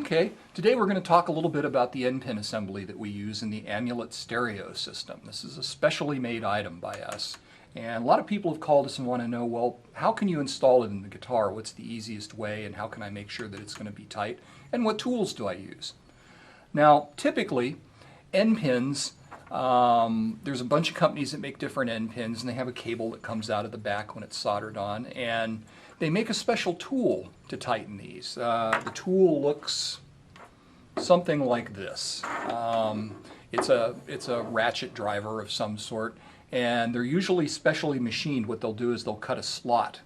Okay, today we're going to talk a little bit about the endpin assembly that we use in the Amulet stereo system. This is a specially made item by us, and a lot of people have called us and want to know, well, how can you install it in the guitar? What's the easiest way, and how can I make sure that it's going to be tight? And what tools do I use? Now, typically, end pins, there's a bunch of companies that make different end pins, and they have a cable that comes out of the back when it's soldered on, and they make a special tool to tighten these. The tool looks something like this. It's a ratchet driver of some sort, and they're usually specially machined. What they'll do is they'll cut a slot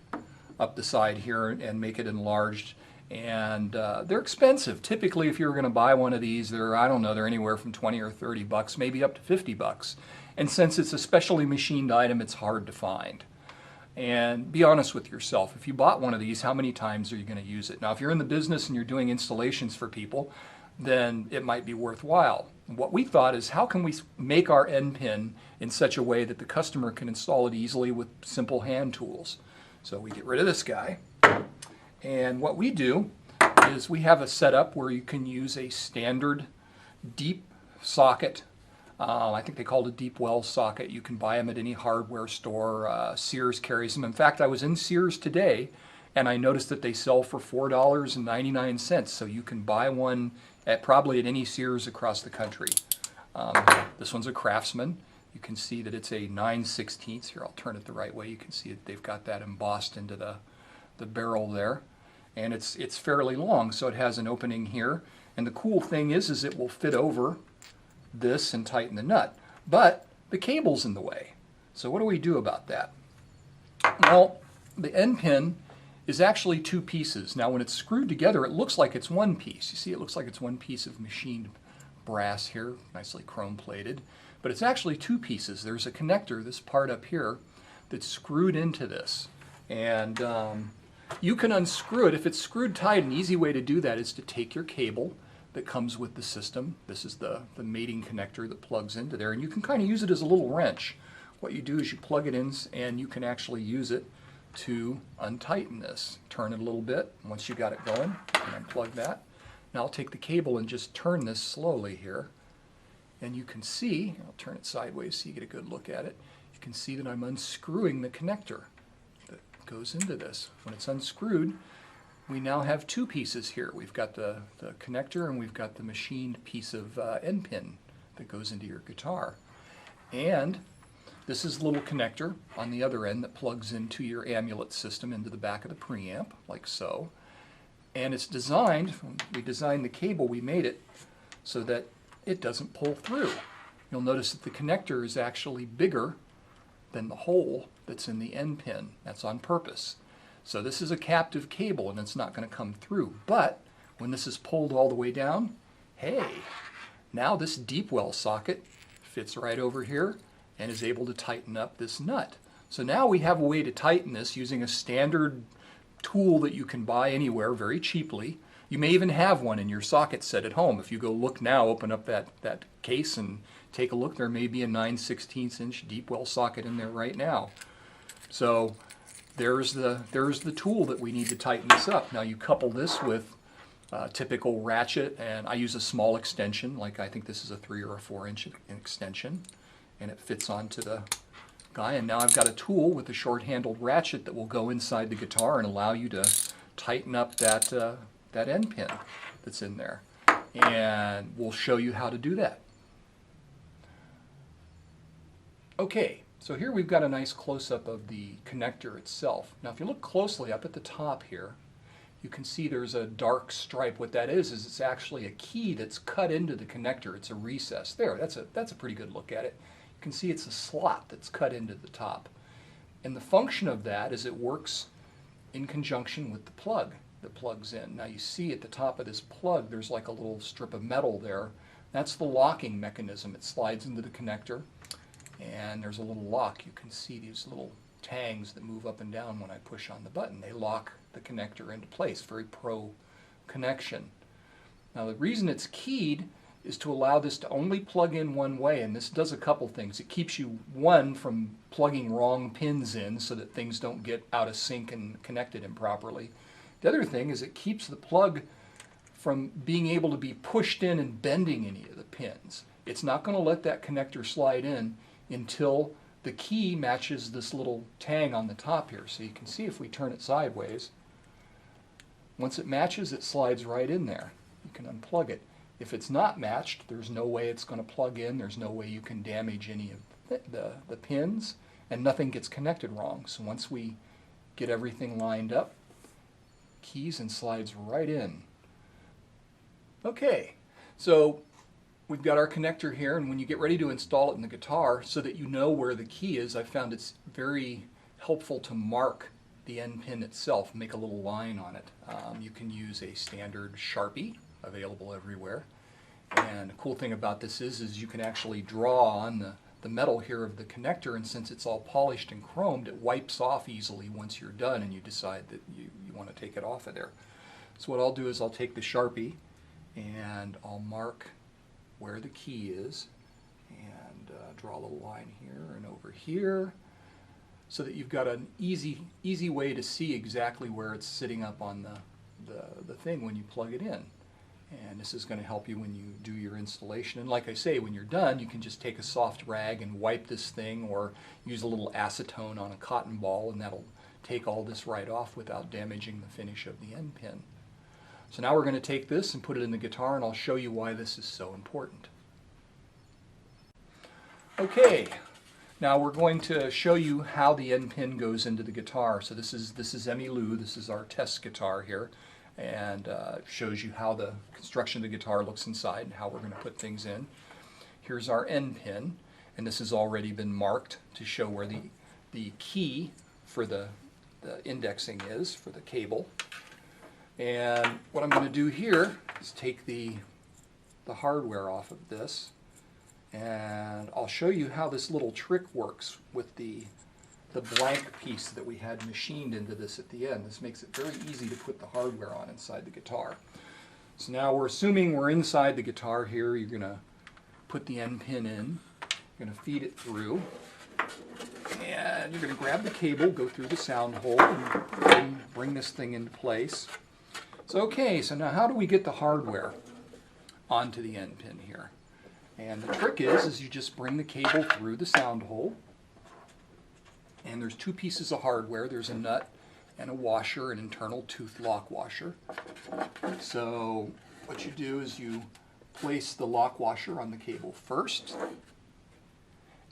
up the side here and make it enlarged. And they're expensive. Typically, if you're going to buy one of these, I don't know, they're anywhere from 20 or 30 bucks, maybe up to 50 bucks. And since it's a specially machined item, it's hard to find. And be honest with yourself. If you bought one of these, how many times are you going to use it? Now, if you're in the business and you're doing installations for people, then it might be worthwhile. What we thought is, how can we make our end pin in such a way that the customer can install it easily with simple hand tools? So we get rid of this guy. And what we do is we have a setup where you can use a standard deep socket. I think they call it a deep well socket. You can buy them at any hardware store. Sears carries them. In fact, I was in Sears today and I noticed that they sell for $4.99. So you can buy one probably at any Sears across the country. This one's a Craftsman. You can see that it's a 9/16. Here, I'll turn it the right way. You can see that they've got that embossed into the barrel there. And it's fairly long, so it has an opening here. And the cool thing is it will fit over this and tighten the nut. But the cable's in the way. So what do we do about that? Well, the end pin is actually two pieces. Now when it's screwed together, it looks like it's one piece. You see, it looks like it's one piece of machined brass here, nicely chrome plated. But it's actually two pieces. There's a connector, this part up here, that's screwed into this. And you can unscrew it. If it's screwed tight, an easy way to do that is to take your cable that comes with the system. This is the mating connector that plugs into there, and you can kind of use it as a little wrench. What you do is you plug it in, and you can actually use it to untighten this. Turn it a little bit. Once you got it going, you can unplug that. Now I'll take the cable and just turn this slowly here, and you can see, I'll turn it sideways so you get a good look at it, you can see that I'm unscrewing the connector goes into this. When it's unscrewed, we now have two pieces here. We've got the connector and we've got the machined piece of end pin that goes into your guitar. And this is a little connector on the other end that plugs into your Amulet system into the back of the preamp, like so. And it's designed, when we designed the cable, we made it so that it doesn't pull through. You'll notice that the connector is actually bigger than the hole that's in the end pin. That's on purpose. So this is a captive cable and it's not going to come through. But when this is pulled all the way down, hey, now this deep well socket fits right over here and is able to tighten up this nut. So now we have a way to tighten this using a standard tool that you can buy anywhere very cheaply. You may even have one in your socket set at home. If you go look now, open up that case and take a look, there may be a 9/16 inch deep well socket in there right now. So there's the tool that we need to tighten this up. Now you couple this with typical ratchet, and I use a small extension, like I think this is a 3 or a 4 inch extension, and it fits onto the guy. And now I've got a tool with a short-handled ratchet that will go inside the guitar and allow you to tighten up that end pin that's in there. And we'll show you how to do that. Okay, so here we've got a nice close-up of the connector itself. Now if you look closely up at the top here, you can see there's a dark stripe. What that is it's actually a key that's cut into the connector. It's a recess. There, that's a pretty good look at it. You can see it's a slot that's cut into the top. And the function of that is it works in conjunction with the plug that plugs in. Now you see at the top of this plug there's like a little strip of metal there. That's the locking mechanism. It slides into the connector. And there's a little lock. You can see these little tangs that move up and down when I push on the button. They lock the connector into place. Very pro connection. Now the reason it's keyed is to allow this to only plug in one way, and this does a couple things. It keeps you, one, from plugging wrong pins in so that things don't get out of sync and connected improperly. The other thing is it keeps the plug from being able to be pushed in and bending any of the pins. It's not going to let that connector slide in until the key matches this little tang on the top here. So you can see if we turn it sideways, once it matches, it slides right in there. You can unplug it. If it's not matched, there's no way it's going to plug in. There's no way you can damage any of the pins, and nothing gets connected wrong. So once we get everything lined up, keys and slides right in. Okay, so we've got our connector here, and when you get ready to install it in the guitar so that you know where the key is, I found it's very helpful to mark the end pin itself, make a little line on it. You can use a standard Sharpie, available everywhere. And the cool thing about this is you can actually draw on the metal here of the connector, and since it's all polished and chromed, it wipes off easily once you're done and you decide that you want to take it off of there. So what I'll do is I'll take the Sharpie and I'll mark where the key is and draw a little line here and over here so that you've got an easy way to see exactly where it's sitting up on the thing when you plug it in. And this is going to help you when you do your installation. And like I say, when you're done, you can just take a soft rag and wipe this thing, or use a little acetone on a cotton ball, and that'll take all this right off without damaging the finish of the end pin. So now we're going to take this and put it in the guitar, and I'll show you why this is so important. Okay, now we're going to show you how the end pin goes into the guitar. So this is Emmylou, this is our test guitar here, and shows you how the construction of the guitar looks inside and how we're going to put things in. Here's our end pin, and this has already been marked to show where the key for the indexing is for the cable. And what I'm going to do here is take the hardware off of this, and I'll show you how this little trick works with the blank piece that we had machined into this at the end. This makes it very easy to put the hardware on inside the guitar. So now we're assuming we're inside the guitar here. You're going to put the end pin in, you're going to feed it through, and you're going to grab the cable, go through the sound hole, and bring this thing into place. So okay, so now how do we get the hardware onto the end pin here? And the trick is you just bring the cable through the sound hole, and there's two pieces of hardware. There's a nut and a washer, an internal tooth lock washer. So what you do is you place the lock washer on the cable first,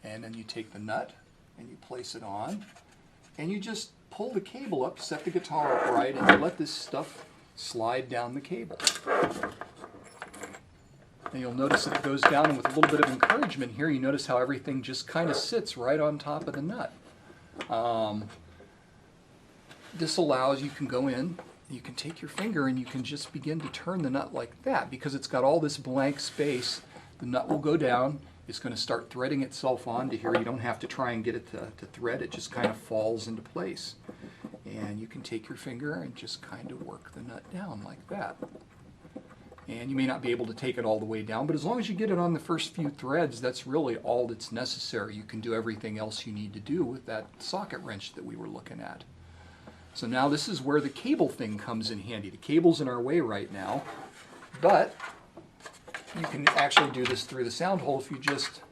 and then you take the nut and you place it on, and you just pull the cable up, set the guitar upright, and you let this stuff slide down the cable. And you'll notice that it goes down, and with a little bit of encouragement here, you notice how everything just kind of sits right on top of the nut. This allows, you can go in, you can take your finger and you can just begin to turn the nut like that. Because it's got all this blank space, the nut will go down, it's going to start threading itself onto here. You don't have to try and get it to thread, it just kind of falls into place. And you can take your finger and just kind of work the nut down like that. And you may not be able to take it all the way down, but as long as you get it on the first few threads, that's really all that's necessary. You can do everything else you need to do with that socket wrench that we were looking at. So now this is where the cable thing comes in handy. The cable's in our way right now, but you can actually do this through the sound hole if you just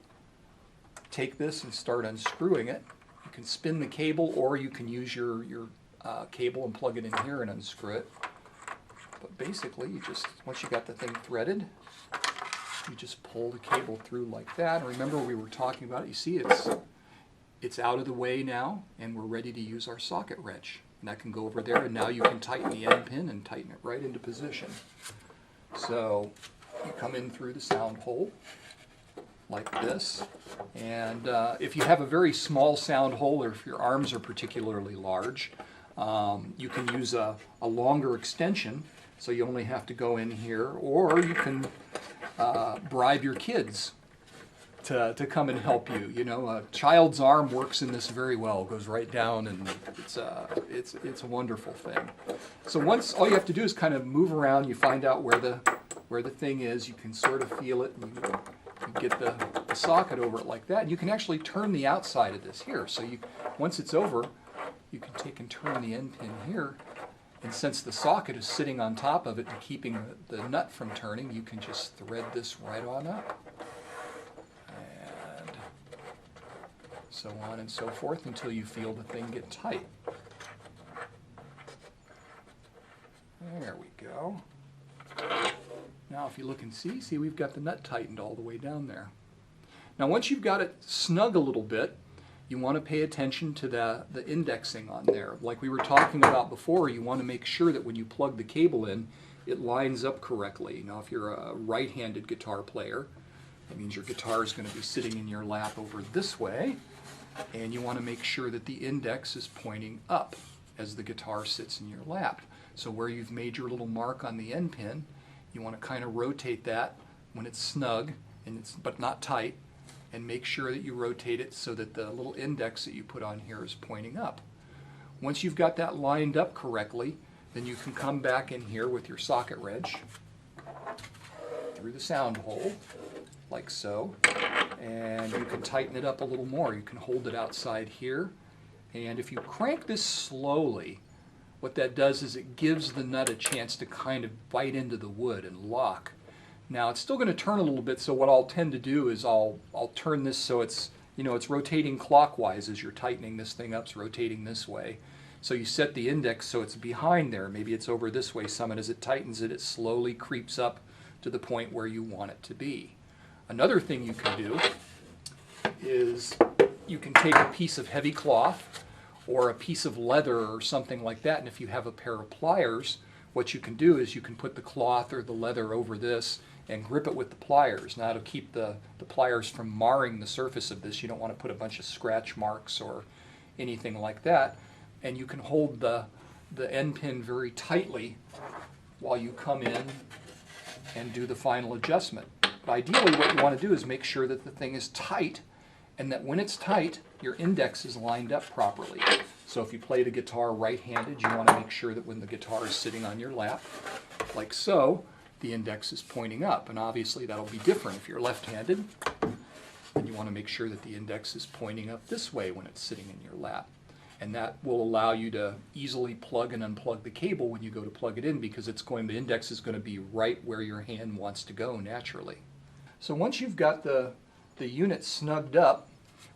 take this and start unscrewing it. You can spin the cable, or you can use your cable and plug it in here and unscrew it. But basically, you just, once you got the thing threaded, you just pull the cable through like that. And remember, we were talking about it. You see, it's out of the way now, and we're ready to use our socket wrench. And that can go over there, and now you can tighten the end pin and tighten it right into position. So you come in through the sound hole like this, and if you have a very small sound hole, or if your arms are particularly large, you can use a longer extension, so you only have to go in here, or you can bribe your kids to come and help you. You know, a child's arm works in this very well, goes right down, and it's a wonderful thing. So once, all you have to do is kind of move around, you find out where the thing is, you can sort of feel it, and you get the socket over it like that. And you can actually turn the outside of this here. So once it's over, you can take and turn the end pin here, And since the socket is sitting on top of it and keeping the nut from turning, you can just thread this right on up. And so on and so forth until you feel the thing get tight. There we go. Now if you look and see we've got the nut tightened all the way down there. Now once you've got it snug a little bit, you want to pay attention to the indexing on there. Like we were talking about before, you want to make sure that when you plug the cable in, it lines up correctly. Now if you're a right-handed guitar player, that means your guitar is going to be sitting in your lap over this way, and you want to make sure that the index is pointing up as the guitar sits in your lap. So where you've made your little mark on the end pin, you want to kind of rotate that when it's snug, but not tight, and make sure that you rotate it so that the little index that you put on here is pointing up. Once you've got that lined up correctly, then you can come back in here with your socket wrench through the sound hole, like so, and you can tighten it up a little more. You can hold it outside here, and if you crank this slowly, what that does is it gives the nut a chance to kind of bite into the wood and lock. Now it's still going to turn a little bit, so what I'll tend to do is I'll turn this so it's, it's rotating clockwise as you're tightening this thing up. It's rotating this way. So you set the index so it's behind there. Maybe it's over this way some, and as it tightens it, it slowly creeps up to the point where you want it to be. Another thing you can do is you can take a piece of heavy cloth or a piece of leather or something like that, and if you have a pair of pliers, what you can do is you can put the cloth or the leather over this and grip it with the pliers. Now to keep the pliers from marring the surface of this, you don't want to put a bunch of scratch marks or anything like that. And you can hold the end pin very tightly while you come in and do the final adjustment. But ideally what you want to do is make sure that the thing is tight, and that when it's tight, your index is lined up properly. So if you play the guitar right-handed, you want to make sure that when the guitar is sitting on your lap, like so, the index is pointing up. And obviously that'll be different if you're left-handed. And you want to make sure that the index is pointing up this way when it's sitting in your lap. And that will allow you to easily plug and unplug the cable when you go to plug it in, because the index is going to be right where your hand wants to go naturally. So once you've got the unit snugged up,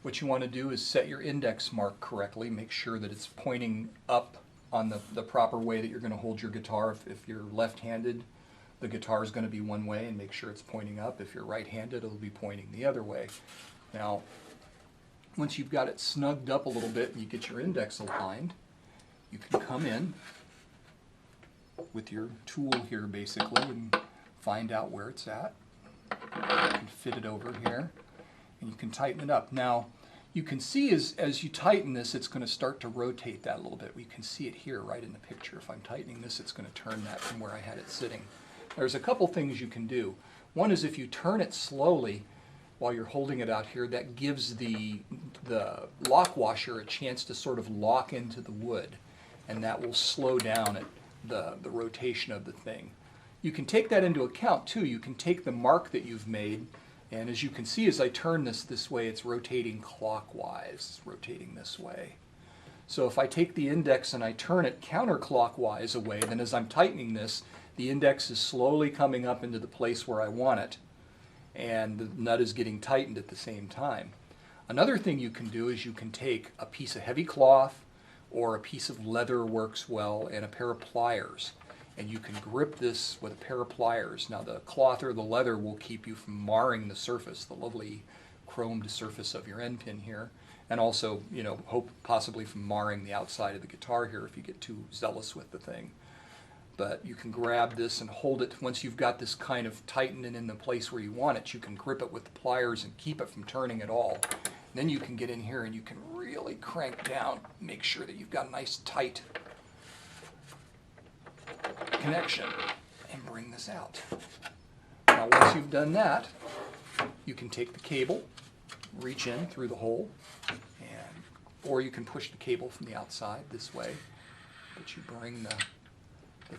what you want to do is set your index mark correctly. Make sure that it's pointing up on the proper way that you're going to hold your guitar. If you're left-handed, the guitar is going to be one way, and make sure it's pointing up. If you're right-handed, it'll be pointing the other way. Now, once you've got it snugged up a little bit and you get your index aligned, you can come in with your tool here basically and find out where it's at. You can fit it over here, and you can tighten it up. Now, you can see as you tighten this, it's going to start to rotate that a little bit. You can see it here right in the picture. If I'm tightening this, it's going to turn that from where I had it sitting. There's a couple things you can do. One is if you turn it slowly while you're holding it out here, that gives the lock washer a chance to sort of lock into the wood, and that will slow down the rotation of the thing. You can take that into account too. You can take the mark that you've made, and as you can see, as I turn this way, it's rotating clockwise. It's rotating this way. So if I take the index and I turn it counterclockwise away, then as I'm tightening this, the index is slowly coming up into the place where I want it, and the nut is getting tightened at the same time. Another thing you can do is you can take a piece of heavy cloth, or a piece of leather works well, and a pair of pliers, and you can grip this with a pair of pliers. Now the cloth or the leather will keep you from marring the surface, the lovely chromed surface of your end pin here, and also, possibly from marring the outside of the guitar here if you get too zealous with the thing. But you can grab this and hold it. Once you've got this kind of tightened and in the place where you want it, you can grip it with the pliers and keep it from turning at all. Then you can get in here and you can really crank down, make sure that you've got a nice tight connection, and bring this out. Now once you've done that, you can take the cable, reach in through the hole, or you can push the cable from the outside this way. But you bring the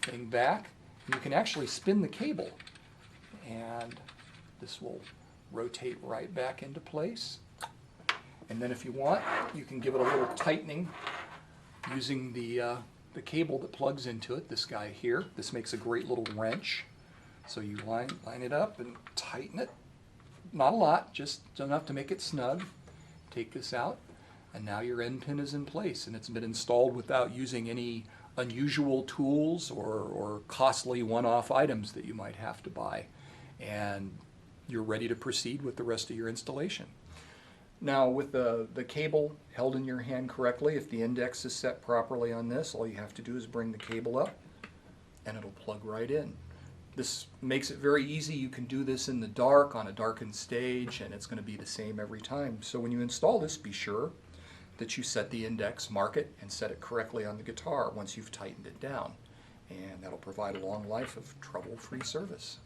thing back, and you can actually spin the cable, and this will rotate right back into place. And then if you want, you can give it a little tightening using the the cable that plugs into it, this guy here. This makes a great little wrench. So you line it up and tighten it. Not a lot, just enough to make it snug. Take this out, and now your end pin is in place, and it's been installed without using any unusual tools or costly one-off items that you might have to buy. And you're ready to proceed with the rest of your installation. Now, with the cable held in your hand correctly, if the index is set properly on this, all you have to do is bring the cable up and it'll plug right in. This makes it very easy. You can do this in the dark on a darkened stage, and it's going to be the same every time. So when you install this, be sure that you set the index, mark it, and set it correctly on the guitar once you've tightened it down. And that'll provide a long life of trouble-free service.